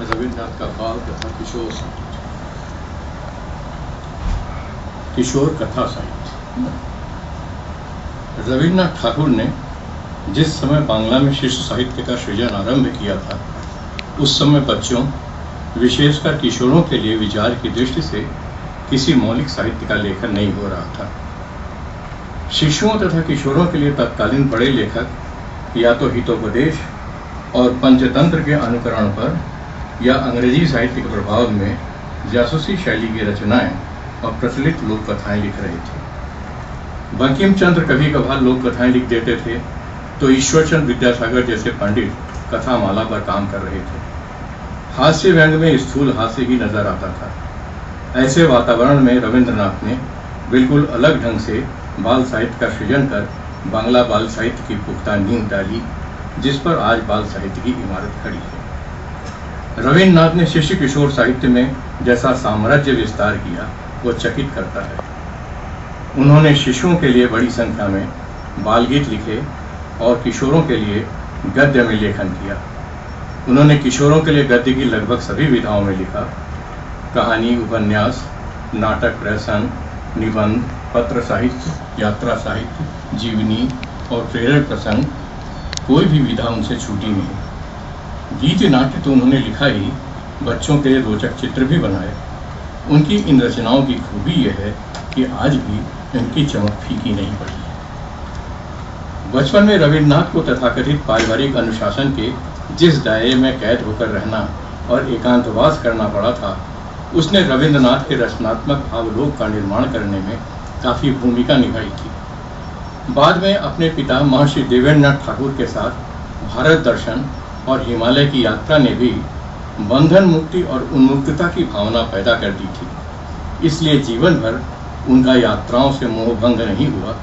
रविन्द्रनाथ का बाल तथा किशोर साहित्य। किशोर कथा साहित्य। रविन्द्रनाथ ठाकुर ने जिस समय बांग्ला में शिशु साहित्य का सृजन आरंभ किया था, उस समय बच्चों, विशेषकर किशोरों के लिए विचार की दृष्टि से किसी मौलिक साहित्य का लेखन नहीं हो रहा था। शिशुओं तथा किशोरों के लिए तत्कालीन बड़े लेखक या तो हितोपदेश और पंचतंत्र के अनुकरण पर या अंग्रेजी साहित्य के प्रभाव में जासूसी शैली की रचनाएं और प्रचलित लोक कथाएं लिख रहे थे। बंकिम चंद्र कभी कभार लोक कथाएं लिख देते थे तो ईश्वरचंद्र विद्यासागर जैसे पंडित कथामाला पर काम कर रहे थे। हास्य व्यंग में स्थूल हास्य ही नजर आता था। ऐसे वातावरण में रविन्द्रनाथ ने बिल्कुल अलग ढंग से बाल साहित्य का सृजन कर बांग्ला बाल साहित्य की पुख्ता नींव डाली, जिस पर आज बाल साहित्य की इमारत खड़ी है। रविन्द्रनाथ ने शिशु किशोर साहित्य में जैसा साम्राज्य विस्तार किया, वो चकित करता है। उन्होंने शिशुओं के लिए बड़ी संख्या में बाल गीत लिखे और किशोरों के लिए गद्य में लेखन किया। उन्होंने किशोरों के लिए गद्य की लगभग सभी विधाओं में लिखा। कहानी, उपन्यास, नाटक, प्रहसन, निबंध, पत्र साहित्य, यात्रा साहित्य, जीवनी और प्रेरक प्रसंग, कोई भी विधा उनसे छूटी नहीं। गीत नाट्य तो उन्होंने लिखा ही, बच्चों के लिए रोचक चित्र भी बनाए। उनकी इन रचनाओं की खूबी यह है कि आज भी इनकी चमक फीकी नहीं पड़ी। बचपन में रविन्द्रनाथ को तथाकथित पारिवारिक अनुशासन के जिस दायरे में कैद होकर रहना और एकांतवास करना पड़ा था, उसने रविन्द्रनाथ के रचनात्मक भावलोक का निर्माण करने में काफी भूमिका निभाई थी। बाद में अपने पिता महर्षि देवेंद्रनाथ ठाकुर के साथ भारत दर्शन और हिमालय की यात्रा ने भी बंधन मुक्ति और उन्मुक्तता की भावना पैदा कर दी थी। इसलिए जीवन भर उनका यात्राओं से मोहभंग नहीं हुआ।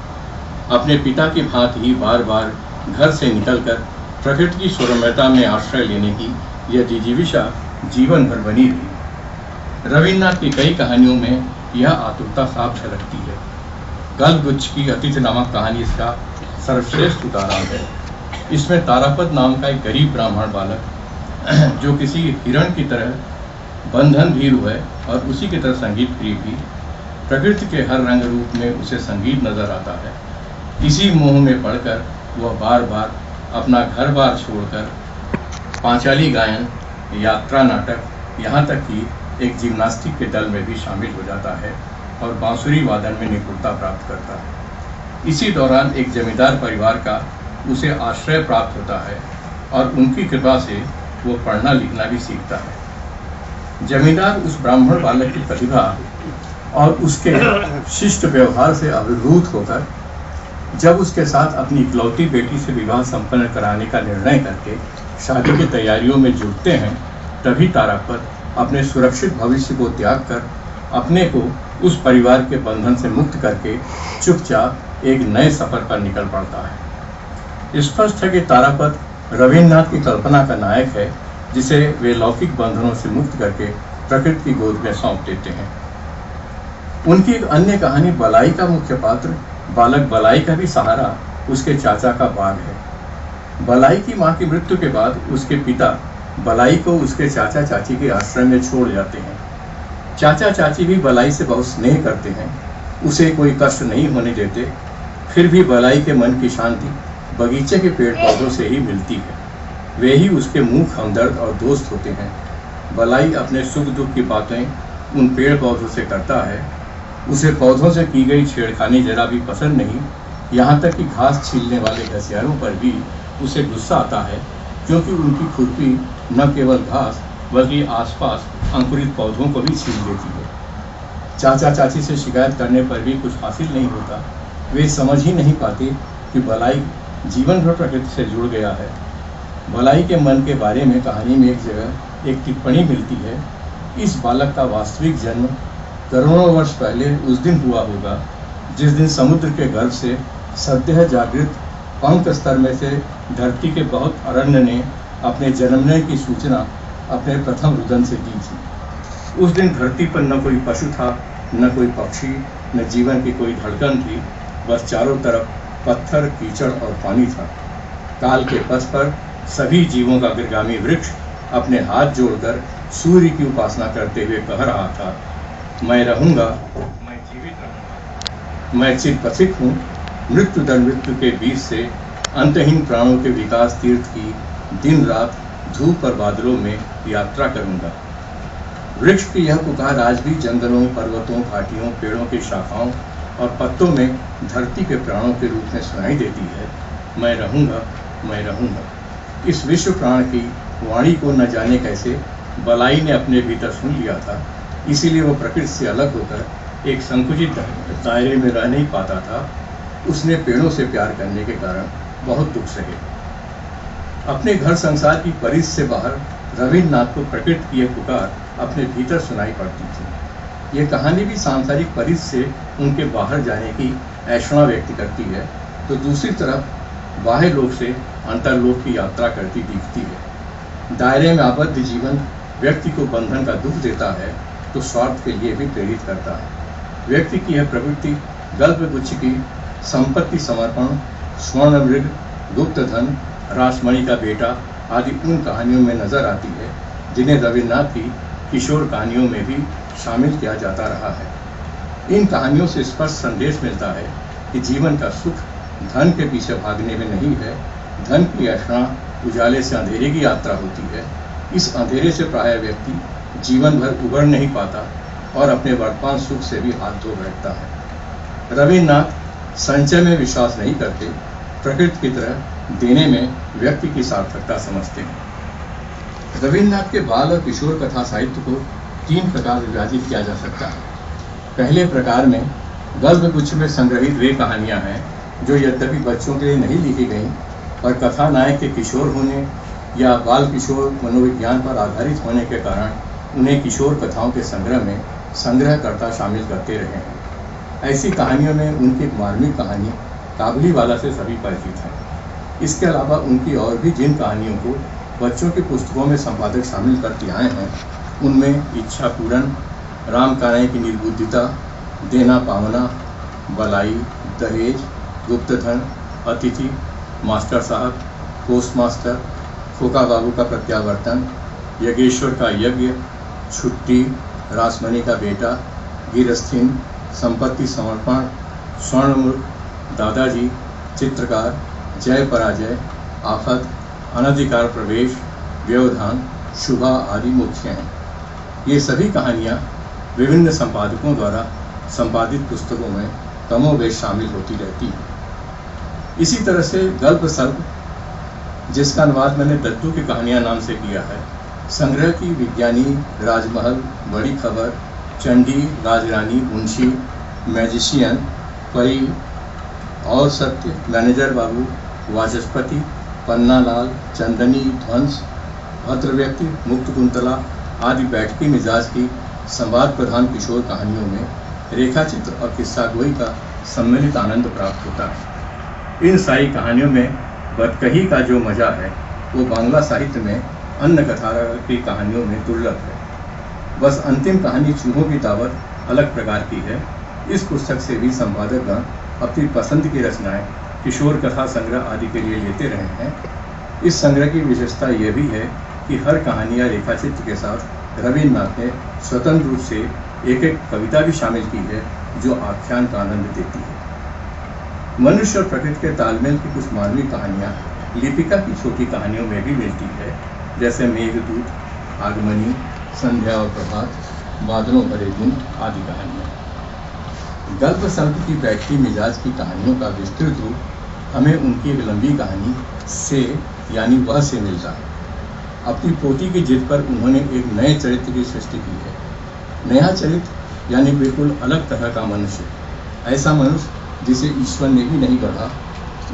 अपने पिता की भांति ही बार बार घर से निकलकर प्रकृति की सौम्यता में आश्रय लेने की यह जिजीविषा जीवन भर बनी रही। रविन्द्रनाथ की कई कहानियों में यह आतुरता साफ झलकती है। गलगुच्छ की अतिथि नामक कहानी इसका सर्वश्रेष्ठ उदाहरण है। इसमें तारापद नाम का एक गरीब ब्राह्मण बालक, जो किसी हिरण की तरह बंधन भीर है और उसी की तरह संगीत प्रिय भी, प्रकृति के हर रंग रूप में उसे संगीत नजर आता है। इसी मोह में पड़कर वह बार बार अपना घर बार छोड़कर पांचाली गायन, यात्रा नाटक, यहाँ तक कि एक जिम्नास्टिक के दल में भी शामिल हो जाता है और बांसुरी वादन में निपुणता प्राप्त करता है। इसी दौरान एक जमींदार परिवार का उसे आश्रय प्राप्त होता है और उनकी कृपा से वो पढ़ना लिखना भी सीखता है। जमींदार उस ब्राह्मण बालक की प्रतिभा और उसके शिष्ट व्यवहार से अभिभूत होकर जब उसके साथ अपनी इकलौती बेटी से विवाह संपन्न कराने का निर्णय करके शादी की तैयारियों में जुटते हैं, तभी तारापद अपने सुरक्षित भविष्य को त्याग कर अपने को उस परिवार के बंधन से मुक्त करके चुपचाप एक नए सफर पर निकल पड़ता है। स्पष्ट है कि तारापद रविन्द्रनाथ की कल्पना का नायक है, जिसे वे लौकिक बंधनों से मुक्त करके प्रकृति की गोद में सौंप देते हैं। उनकी एक अन्य कहानी बलाई का मुख्य पात्र बालक बलाई का भी सहारा उसके चाचा का बाग है। बलाई की मां की मृत्यु के बाद उसके पिता बलाई को उसके चाचा चाची के आश्रम में छोड़ जाते हैं। चाचा चाची भी बलाई से बहुत स्नेह करते हैं, उसे कोई कष्ट नहीं होने देते। फिर भी बलाई के मन की शांति बगीचे के पेड़ पौधों से ही मिलती है। वे ही उसके मुख हमदर्द और दोस्त होते हैं। बलाई अपने सुख दुख की बातें उन पेड़ पौधों से करता है। उसे पौधों से की गई छेड़खानी जरा भी पसंद नहीं। यहाँ तक कि घास छीलने वाले घसियारों पर भी उसे गुस्सा आता है, क्योंकि उनकी खुरपी न केवल घास बल्कि आसपास अंकुरित पौधों को भी छील देती है। चाचा चाची से शिकायत करने पर भी कुछ हासिल नहीं होता। वे समझ ही नहीं पाते कि बलाई जीवन भर प्रकृति से जुड़ गया है। बलाई के मन के बारे में कहानी में एक जगह एक टिप्पणी मिलती है। इस बालक का वास्तविक जन्म करोड़ों वर्ष पहले उस दिन हुआ होगा, जिस दिन समुद्र के गर्भ से सद्य जागृत पंख स्तर में से धरती के बहुत अरण्य ने अपने जन्मने की सूचना अपने प्रथम रुदन से दी थी। उस दिन धरती पर न कोई पशु था, न कोई पक्षी, न जीवन की कोई धड़कन थी। बस चारों तरफ पत्थर, कीचड़ और पानी था। काल के पथ पर सभी जीवों का अग्रगामी वृक्ष अपने हाथ जोड़कर सूर्य की उपासना करते हुए कह रहा था, मैं रहूंगा, मैं जीवित रहूंगा, मैं चिरपथिक हूँ, मृत्यु दर मृत्यु के बीच से अंतहीन प्राणों के विकास तीर्थ की दिन रात धूप और बादलों में यात्रा करूंगा। वृक्ष की यह पुकार आज भी जंगलों, पर्वतों, घाटियों, पेड़ों की शाखाओं और पत्तों में धरती के प्राणों के रूप में सुनाई देती है, मैं रहूंगा, मैं रहूंगा। इस विश्व प्राण की वाणी को न जाने कैसे बलाई ने अपने भीतर सुन लिया था, इसीलिए वो प्रकृति से अलग होकर एक संकुचित दायरे में रह नहीं पाता था। उसने पेड़ों से प्यार करने के कारण बहुत दुख सहे। अपने घर संसार की परिध से बाहर रविन्द्रनाथ को प्रकृति की यह पुकार अपने भीतर सुनाई पड़ती थी। यह कहानी भी सांसारिक परिध से उनके बाहर जाने की ऐषणा व्यक्त करती है, तो दूसरी तरफ बाह्य लोक से अंतरलोक की यात्रा करती दिखती है। दायरे में आबद्ध जीवन व्यक्ति को बंधन का दुख देता है, तो स्वार्थ के लिए भी प्रेरित करता है। व्यक्ति की यह प्रवृत्ति गल्पगुच्छ की संपत्ति समर्पण, स्वर्ण मृग, गुप्त धन, रासमणि का बेटा आदि उन कहानियों में नजर आती है जिन्हें रविन्द्रनाथ की किशोर कहानियों में भी शामिल किया जाता रहा है। इन कहानियों से स्पष्ट संदेश मिलता है कि जीवन का सुख धन के पीछे भागने में नहीं है। धन की ऐषणा उजाले से अंधेरे की यात्रा होती है। इस अंधेरे से प्राय व्यक्ति जीवन भर उबर नहीं पाता और अपने वर्तमान सुख से भी हाथ धो बैठता है। रविन्द्रनाथ संचय में विश्वास नहीं करते, प्रकृति की तरह देने में व्यक्ति की सार्थकता समझते हैं। रविन्द्रनाथ के बाल और किशोर कथा साहित्य को 3 प्रकार विभाजित किया जा सकता है। पहले प्रकार में गल्पगुच्छ में संग्रहित वे कहानियां हैं जो यद्यपि बच्चों के लिए नहीं लिखी गईं, पर कथा नायक के किशोर होने या बाल किशोर मनोविज्ञान पर आधारित होने के कारण उन्हें किशोर कथाओं के संग्रह में संग्रहकर्ता शामिल करते रहे हैं। ऐसी कहानियों में उनकी मार्मिक कहानी काबुलीवाला से सभी परिचित हैं। इसके अलावा उनकी और भी जिन कहानियों को बच्चों की पुस्तकों में संपादक शामिल करते आए हैं, उनमें इच्छा पूरन, राम कानाई की निर्बुद्धिता, देना पावना, बलाई, दहेज, गुप्तधन, अतिथि, मास्टर साहब, पोस्ट मास्टर, खोका बाबू का प्रत्यावर्तन, यज्ञेश्वर का यज्ञ, छुट्टी, रासमणि का बेटा, गिरस्थिन, संपत्ति समर्पण, स्वर्णमूर्ख, दादाजी, चित्रकार, जय पराजय, आफत, अनधिकार प्रवेश, व्यवधान, शुभा आदि मुख्य हैं। ये सभी कहानियाँ विभिन्न संपादकों द्वारा संपादित पुस्तकों में कमोबेश शामिल होती रहती हैं। इसी तरह से गल्प सल्प, जिसका अनुवाद मैंने दत्तू की कहानियाँ नाम से किया है, संग्रह की विज्ञानी, राजमहल, बड़ी खबर, चंडी, राजरानी, मुंशी, मैजिशियन, परी और सत्य, मैनेजर बाबू, वाचस्पति, पन्नालाल, चंदनी, ध्वंस, भद्र व्यक्ति, मुक्त कुंतला आदि बैठकी मिजाज की संवाद प्रधान किशोर कहानियों में रेखाचित्र और किस्सा गोई का सम्मिलित आनंद प्राप्त होता है। इन सारी कहानियों में बदकही का जो मजा है वो बांग्ला साहित्य में अन्य कथाकार की कहानियों में दुर्लभ है। बस अंतिम कहानी चूहों की दावत अलग प्रकार की है। इस पुस्तक से भी संपादकगण अपनी पसंद की रचनाएं किशोर कथा संग्रह आदि के लिए लेते रहे हैं। इस संग्रह की विशेषता यह भी है कि हर कहानी या रेखाचित्र के साथ रविन्द्रनाथ ने स्वतंत्र रूप से एक एक कविता भी शामिल की है जो आख्यान का आनंद देती है। मनुष्य और प्रकृति के तालमेल की कुछ मानवीय कहानियाँ लिपिका की छोटी कहानियों में भी मिलती है, जैसे मेघदूत, आगमनी, संध्या और प्रभात, बादलों भरे दिन आदि कहानियाँ। गल्प सल्प की बैठकी मिजाज की कहानियों का विस्तृत रूप हमें उनकी एक लंबी कहानी से यानी वह से मिलता है। अपनी पोती की जिद पर उन्होंने एक नए चरित्र की सृष्टि की है। नया चरित्र यानी बिल्कुल अलग तरह का मनुष्य, ऐसा मनुष्य जिसे ईश्वर ने भी नहीं गढ़ा,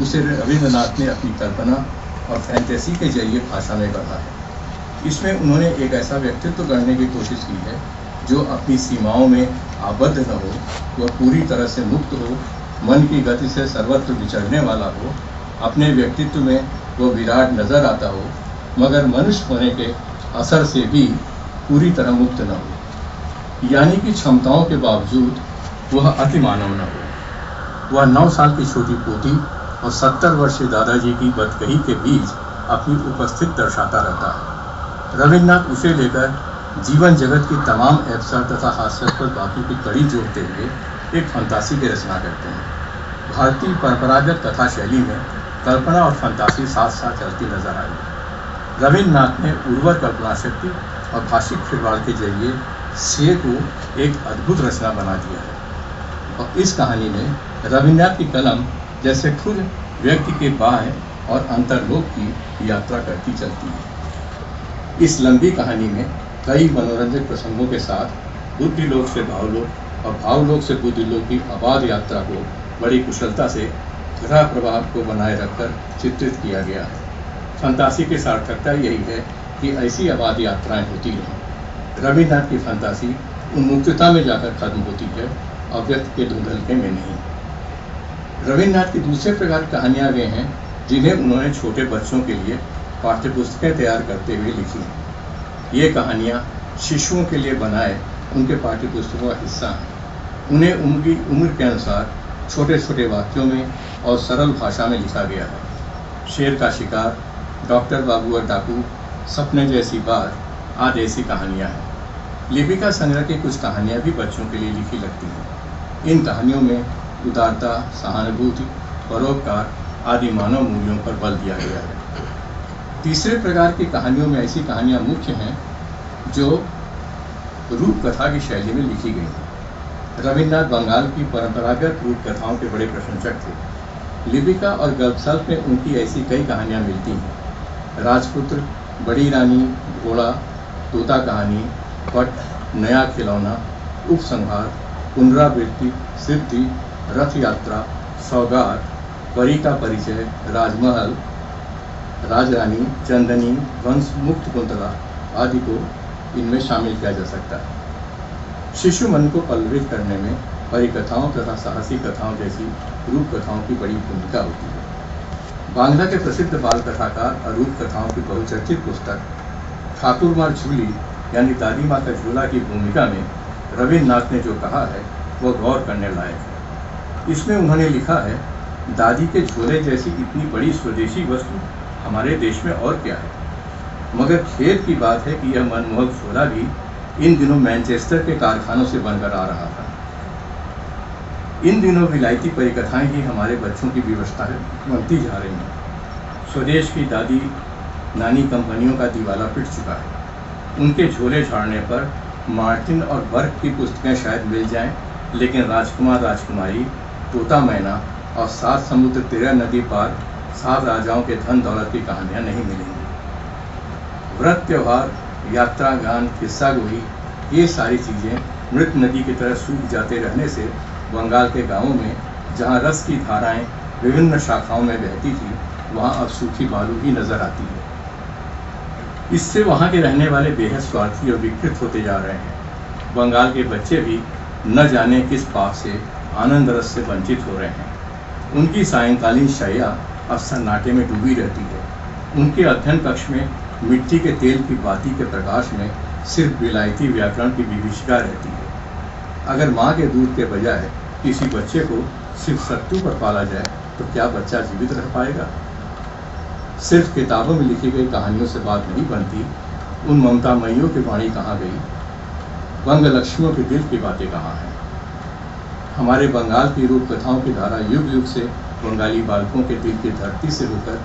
उसे रविन्द्रनाथ ने अपनी कल्पना और फैंटेसी के जरिए भाषा में गढ़ा है। इसमें उन्होंने एक ऐसा व्यक्तित्व गढ़ने की कोशिश की है जो अपनी सीमाओं में आबद्ध न हो, वह पूरी तरह से मुक्त हो, मन की गति से सर्वत्र विचरने वाला हो, अपने व्यक्तित्व में वह विराट नजर आता हो, मगर मनुष्य होने के असर से भी पूरी तरह मुक्त न हो, यानी कि क्षमताओं के बावजूद वह अति मानव न हो। वह 9 साल की छोटी पोती और 70 वर्षीय दादाजी की बदकही के बीच अपनी उपस्थिति दर्शाता रहता है। रविन्द्रनाथ उसे लेकर जीवन जगत की तमाम अवसर तथा हास्यास्पद बातों की कड़ी जोड़ते हुए एक फंतासी की रचना करते हैं। भारतीय परंपरागत कथा शैली में कल्पना और फंतासी साथ साथ चलती नजर आई। रविन्द्रनाथ ने उर्वर कल्पना शक्ति और भाषिक खिलवाड़ के जरिए शेर को एक अद्भुत रचना बना दिया है। और इस कहानी में रविन्द्रनाथ की कलम जैसे खुद व्यक्ति के बाह्य और अंतर्लोक की यात्रा करती चलती है। इस लंबी कहानी में कई मनोरंजक प्रसंगों के साथ बुद्धिलोक से भावलोक और भावलोक से बुद्धिलोक की अबाध यात्रा को बड़ी कुशलता से कथा प्रभाव को बनाए रखकर चित्रित किया गया है। फंतासी की सार्थकता यही है कि ऐसी अबाध यात्राएं होती रहें। रविन्द्रनाथ की फंतासी उन्मुक्तता में जाकर खत्म होती है और व्यक्ति के धुंधलके में नहीं। रविन्द्रनाथ की दूसरे प्रकार की कहानियां वे हैं जिन्हें उन्होंने छोटे बच्चों के लिए पाठ्यपुस्तकें तैयार करते हुए लिखी हैं। ये कहानियाँ शिशुओं के लिए बनाए उनके पाठ्यपुस्तकों का हिस्सा हैं। उन्हें उनकी उम्र के अनुसार छोटे छोटे वाक्यों में और सरल भाषा में लिखा गया है। शेर का शिकार, डॉक्टर बाबू और डाकू, सपने जैसी बात आदि ऐसी कहानियाँ हैं। लिपिका संग्रह की कुछ कहानियाँ भी बच्चों के लिए लिखी लगती हैं। इन कहानियों में उदारता, सहानुभूति, परोपकार आदि मानव मूल्यों पर बल दिया गया है। तीसरे प्रकार की कहानियों में ऐसी कहानियाँ मुख्य हैं जो रूप कथा की शैली में लिखी गई हैं। रविन्द्रनाथ बंगाल की परंपरागत रूप कथाओं के बड़े प्रशंसक थे। लिपिका और गल्पसल्प में उनकी ऐसी कई कहानियाँ मिलती हैं। राजपुत्र, बड़ी रानी, घोड़ा, तोता कहानी, पट, नया खिलौना, उपसंहार, पुनरावृत्ति, सिद्धि, रथ यात्रा, सौगात, परी का परिचय, राजमहल, राजरानी, चंदनी, वंश मुक्त कुंतला आदि को इनमें शामिल किया जा सकता है। शिशु मन को पल्लवित करने में परिकथाओं तथा साहसी कथाओं जैसी रूप कथाओं की बड़ी भूमिका होती है। बांग्ला के प्रसिद्ध बाल कथाकार और रूप कथाओं की बहुचर्चित पुस्तक ठाकुर माँ झूली यानी दादी माँ का झूला की भूमिका में रविन्द्रनाथ ने जो कहा है वह गौर करने लायक है। इसमें उन्होंने लिखा है, दादी के झोले जैसी इतनी बड़ी स्वदेशी वस्तु हमारे देश में और क्या है। मगर खेद की बात है कि यह मनमोहक झोला भी इन दिनों मैनचेस्टर के कारखानों से बनकर आ रहा था। इन दिनों विलायती परिकथाएं ही हमारे बच्चों की व्यवस्था बनती जा रही हैं। स्वदेश की दादी नानी कंपनियों का दिवाला पिट चुका है। उनके झोले झाड़ने पर मार्टिन और बर्क की पुस्तकें शायद मिल जाएं, लेकिन राजकुमार राजकुमारी, तोता मैना और 7 समुद्र 13 नदी पार 7 राजाओं के धन दौलत की कहानियाँ नहीं मिलेंगी। व्रत, त्योहार, यात्रा, गान, किस्सा गोई, ये सारी चीज़ें मृत नदी की तरह सूख जाते रहने से बंगाल के गांवों में जहाँ रस की धाराएं विभिन्न शाखाओं में बहती थी, वहाँ अब सूखी बालू ही नजर आती है। इससे वहाँ के रहने वाले बेहद स्वार्थी और विकृत होते जा रहे हैं। बंगाल के बच्चे भी न जाने किस पाप से आनंद रस से वंचित हो रहे हैं। उनकी सायंकालीन शैया अब सन्नाटे में डूबी रहती है। उनके अध्ययन कक्ष में मिट्टी के तेल की बाती के प्रकाश में सिर्फ विलायती व्याकरण की विभीषिका रहती है। अगर माँ के दूध के बजाय किसी बच्चे को सिर्फ सत्तू पर पाला जाए तो क्या बच्चा जीवित रह पाएगा। सिर्फ किताबों में लिखी गई कहानियों से बात नहीं बनती। उन ममता मइयों की वाणी कहाँ गई, बंग लक्ष्मियों के दिल की बातें कहाँ हैं। हमारे बंगाल की रूप कथाओं की धारा युग युग से बंगाली बालकों के दिल की धरती से होकर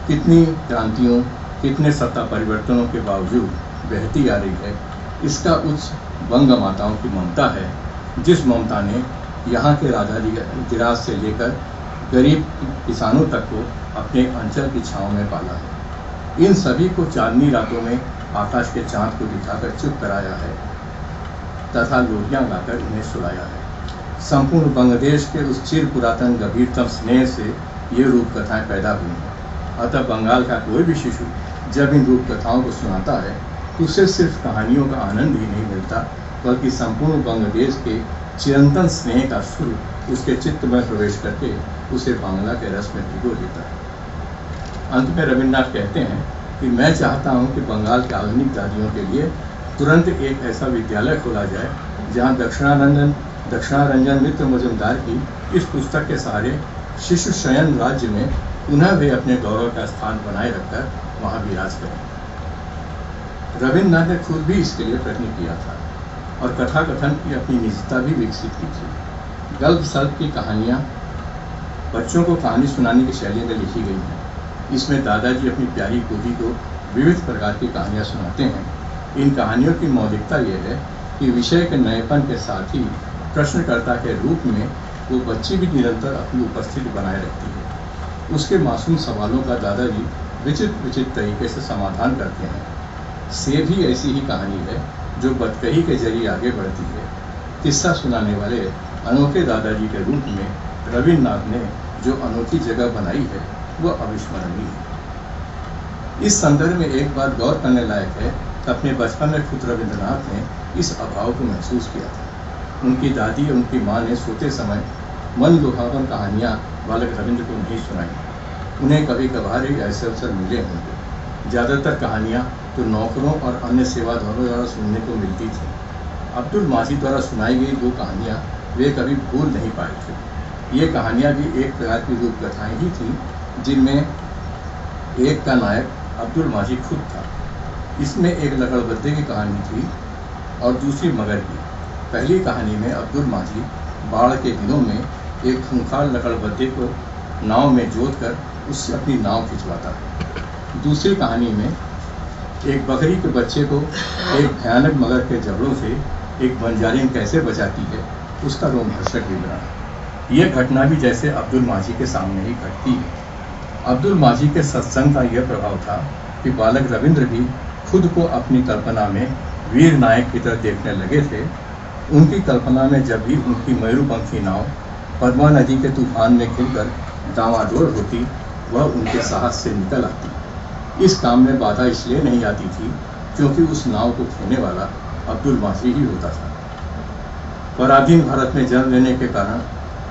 कितनी क्रांतियों, कितने सत्ता परिवर्तनों के बावजूद बहती आ रही है। इसका उच्च बंग माताओं की ममता है, जिस ममता ने यहाँ के राजा से लेकर गरीब किसानों तक को अपने अंचल की छाँव में पाला है। इन सभी को चांदनी रातों में आकाश के चांद को दिखाकर चुप कराया है तथा लोरियां गाकर इन्हें सुलाया है। संपूर्ण बंगदेश के उस चिर पुरातन गंभीरतम स्नेह से ये रूप कथाएं पैदा हुई हैं। अतः बंगाल का कोई भी शिशु जब इन रूप कथाओं को सुनाता है तो उसे सिर्फ कहानियों का आनंद ही नहीं मिलता, बल्कि संपूर्ण बंगदेश के चिरंतन स्नेह का सुर उसके चित्त में प्रवेश करके उसे बांग्ला के रस में भिगो देता है। अंत में रविन्द्रनाथ कहते हैं कि मैं चाहता हूँ कि बंगाल के आधुनिक दादियों के लिए तुरंत एक ऐसा विद्यालय खोला जाए जहाँ दक्षिणारंजन मित्र मजुमदार की इस पुस्तक के सहारे शिशु शयन राज्य में पुनः वे अपने गौरव का स्थान बनाए रखकर वहाँ विराज करें। रविन्द्रनाथ ने खुद भी इसके लिए प्रयत्न किया था और कथा कथन की अपनी निजता भी विकसित की थी। गल्प सल्प की कहानियाँ बच्चों को कहानी सुनाने की शैली में लिखी गई हैं। इसमें दादाजी अपनी प्यारी पोती को विविध प्रकार की कहानियाँ सुनाते हैं। इन कहानियों की मौलिकता यह है कि विषय के नएपन के साथ ही प्रश्नकर्ता के रूप में वो बच्ची भी निरंतर अपनी उपस्थिति बनाए रखती है। उसके मासूम सवालों का दादाजी विचित्र तरीके से समाधान करते हैं। सेब भी ऐसी ही कहानी है जो बतकही के जरिए आगे बढ़ती है। किस्सा सुनाने वाले अनोखे दादाजी के रूप में रविन्द्रनाथ ने जो अनोखी जगह बनाई है वह अविस्मरणीय है। इस संदर्भ में एक बात गौर करने लायक है कि अपने बचपन में खुद रविन्द्रनाथ ने इस अभाव को महसूस किया था। उनकी दादी और उनकी माँ ने सोते समय मन लुभावन कहानियाँ बालक रविंद्र को नहीं सुनाई। उन्हें कभी कभार ही ऐसे अवसर मिले होंगे। ज़्यादातर कहानियाँ तो नौकरों और अन्य सेवादारों द्वारा सुनने को मिलती थी। अब्दुल माजी द्वारा सुनाई गई 2 कहानियाँ वे कभी भूल नहीं पाए थे। ये कहानियाँ भी एक प्रकार की रूप कथाएँ ही थीं, जिनमें एक का नायक अब्दुल माजी खुद था। इसमें एक लकड़बद्दे की कहानी थी और दूसरी मगर की। पहली कहानी में अब्दुल माजी बाढ़ के दिनों में एक खूंखार लकड़बद्दे को नाव में जोतकर उससे अपनी नाव खिंचवाता है। दूसरी कहानी में एक बकरी के बच्चे को एक भयानक मगर के जबड़ों से एक बंजारिन कैसे बचाती है, उसका रोमहर्षक विवरण। यह घटना भी जैसे अब्दुल माजी के सामने ही घटती है। अब्दुल माजी के सत्संग का यह प्रभाव था कि बालक रविंद्र भी खुद को अपनी कल्पना में वीर नायक की तरह देखने लगे थे। उनकी कल्पना में जब भी उनकी मयूरपंखी नाव पद्मा नदी के तूफान में घिरकर डावाडोल होती, वह उनके साहस से निकल आती। इस काम में बाधा इसलिए नहीं आती थी क्योंकि उस नाव को खेने वाला अब्दुल माजी ही होता था। पराधीन भारत में जन्म लेने के कारण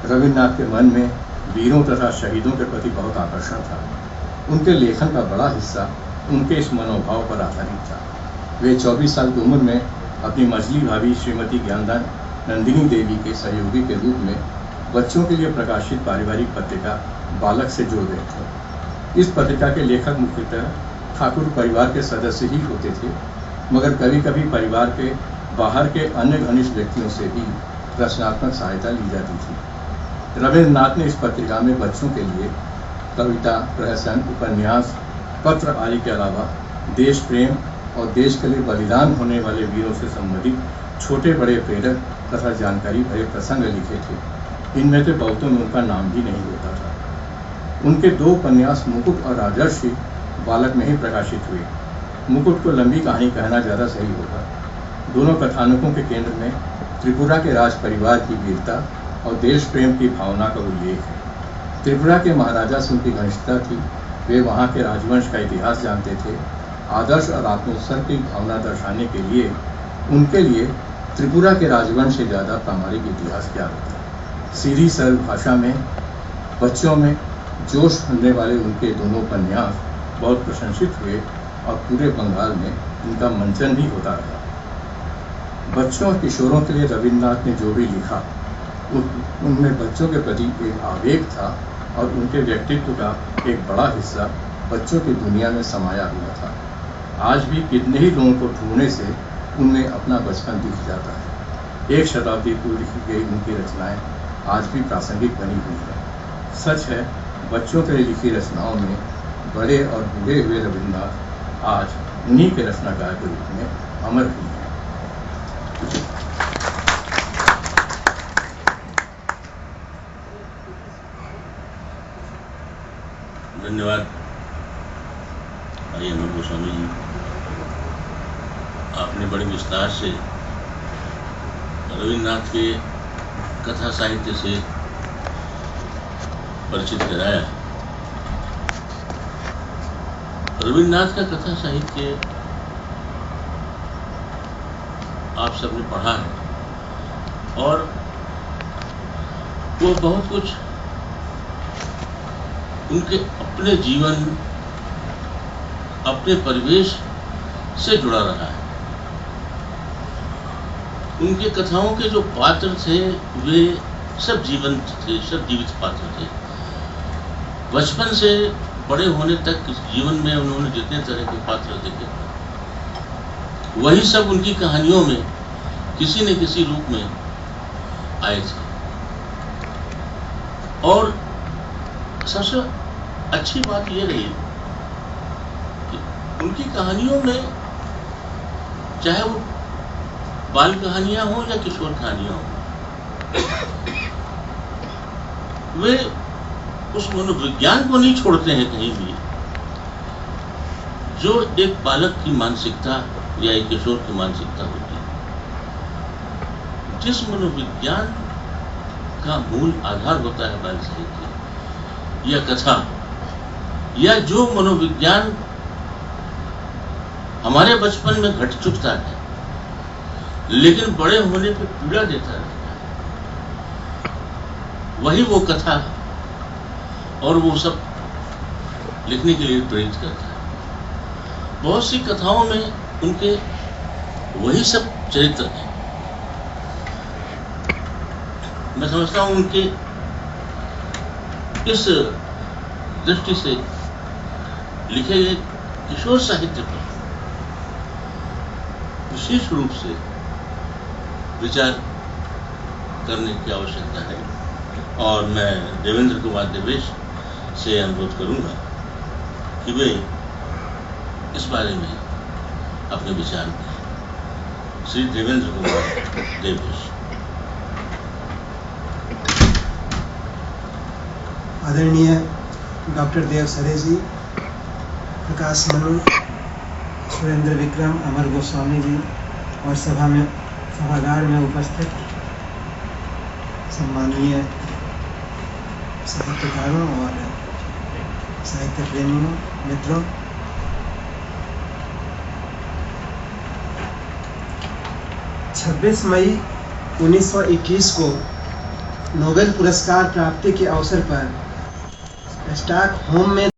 रविन्द्रनाथ के मन में वीरों तथा शहीदों के प्रति बहुत आकर्षण था। उनके लेखन का बड़ा हिस्सा उनके इस मनोभाव पर आधारित था। वे 24 साल की उम्र में अपनी मझली भाभी श्रीमती ज्ञानदान नंदिनी देवी के सहयोगी के रूप में बच्चों के लिए प्रकाशित पारिवारिक पत्रिका बालक से जुड़ गए थे। इस पत्रिका के लेखक मुख्यतः ठाकुर परिवार के सदस्य ही होते थे, मगर कभी कभी परिवार के बाहर के अन्य घनिष्ठ व्यक्तियों से भी रचनात्मक सहायता ली जाती थी। रविन्द्रनाथ ने इस पत्रिका में बच्चों के लिए कविता, प्रहसन, उपन्यास, पत्र आदि के अलावा देश प्रेम और देश के लिए बलिदान होने वाले वीरों से संबंधित छोटे बड़े प्रेरक तथा जानकारी भरे प्रसंग लिखे थे। इनमें से बहुतों में उनका नाम भी नहीं होता था। उनके 2 उपन्यास मुकुट और राजर्षि बालक में ही प्रकाशित हुए। मुकुट को लंबी कहानी कहना ज़्यादा सही होगा। दोनों कथानकों के केंद्र में त्रिपुरा के राज परिवार की वीरता और देश प्रेम की भावना का उल्लेख है। त्रिपुरा के महाराजा से उनकी घनिष्ठता थी। वे वहाँ के राजवंश का इतिहास जानते थे। आदर्श और आत्मोत्सर्ग की भावना दर्शाने के लिए उनके लिए त्रिपुरा के राजवंश से ज़्यादा प्रामाणिक इतिहास क्या होता है। सीधी सरल भाषा में बच्चों में जोश भरने वाले उनके दोनों उपन्यास बहुत प्रशंसित हुए और पूरे बंगाल में इनका मंचन भी होता रहा। बच्चों और किशोरों के लिए रविन्द्रनाथ ने जो भी लिखा उनमें बच्चों के प्रति एक आवेग था और उनके व्यक्तित्व का एक बड़ा हिस्सा बच्चों की दुनिया में समाया हुआ था। आज भी कितने ही लोगों को ढूंढने से उनमें अपना बचपन दिख जाता है। 1 शताब्दी पूर्व लिखी गई उनकी रचनाएं आज भी प्रासंगिक बनी हुई है। सच है, बच्चों के लिए लिखी रचनाओं में बड़े और बूढ़े हुए रविन्द्रनाथ आज उन्हीं के रचनाकार के रूप में अमर हुए हैं। धन्यवाद भाई अमर गोस्वामी जी। आपने बड़े विस्तार से रविन्द्रनाथ के कथा साहित्य से परिचित कराया। रविन्द्रनाथ का कथा साहित्य आप सबने पढ़ा है और वो बहुत कुछ उनके अपने जीवन, अपने परिवेश से जुड़ा रहा है। उनके कथाओं के जो पात्र थे वे सब जीवंत थे, सब जीवित पात्र थे। बचपन से बड़े होने तक जीवन में उन्होंने जितने तरह के पात्र देखे वही सब उनकी कहानियों में किसी न किसी रूप में आए थे। और सबसे अच्छी बात यह रही कि उनकी कहानियों में, चाहे वो बाल कहानियां हों या किशोर कहानियां हों, वे उस मनोविज्ञान को नहीं छोड़ते हैं कहीं भी, जो एक बालक की मानसिकता या एक किशोर की मानसिकता होती है। जिस मनोविज्ञान का मूल आधार होता है बाल साहित्य या कथा, या जो मनोविज्ञान हमारे बचपन में घट चुकता है लेकिन बड़े होने पे पीड़ा देता रहता है, वही वो कथा और वो सब लिखने के लिए प्रेरित करता है। बहुत सी कथाओं में उनके वही सब चरित्र हैं। मैं समझता हूं उनके इस दृष्टि से लिखे गए किशोर साहित्य पर विशेष रूप से विचार करने की आवश्यकता है। और मैं देवेंद्र कुमार देवेश से अनुरोध करूंगा कि वे इस बारे में अपने विचार दें। श्री देवेंद्र कुमार देवेश। आदरणीय डॉक्टर देव सरे जी, प्रकाश मनु, सुरेंद्र विक्रम, अमर गोस्वामी जी और सभागार में उपस्थित सम्माननीय साहित्यकारों और साहित्य प्रेमियों, मित्रों, छब्बीस मई 1921 को नोबेल पुरस्कार प्राप्ति के अवसर पर स्टॉकहोम में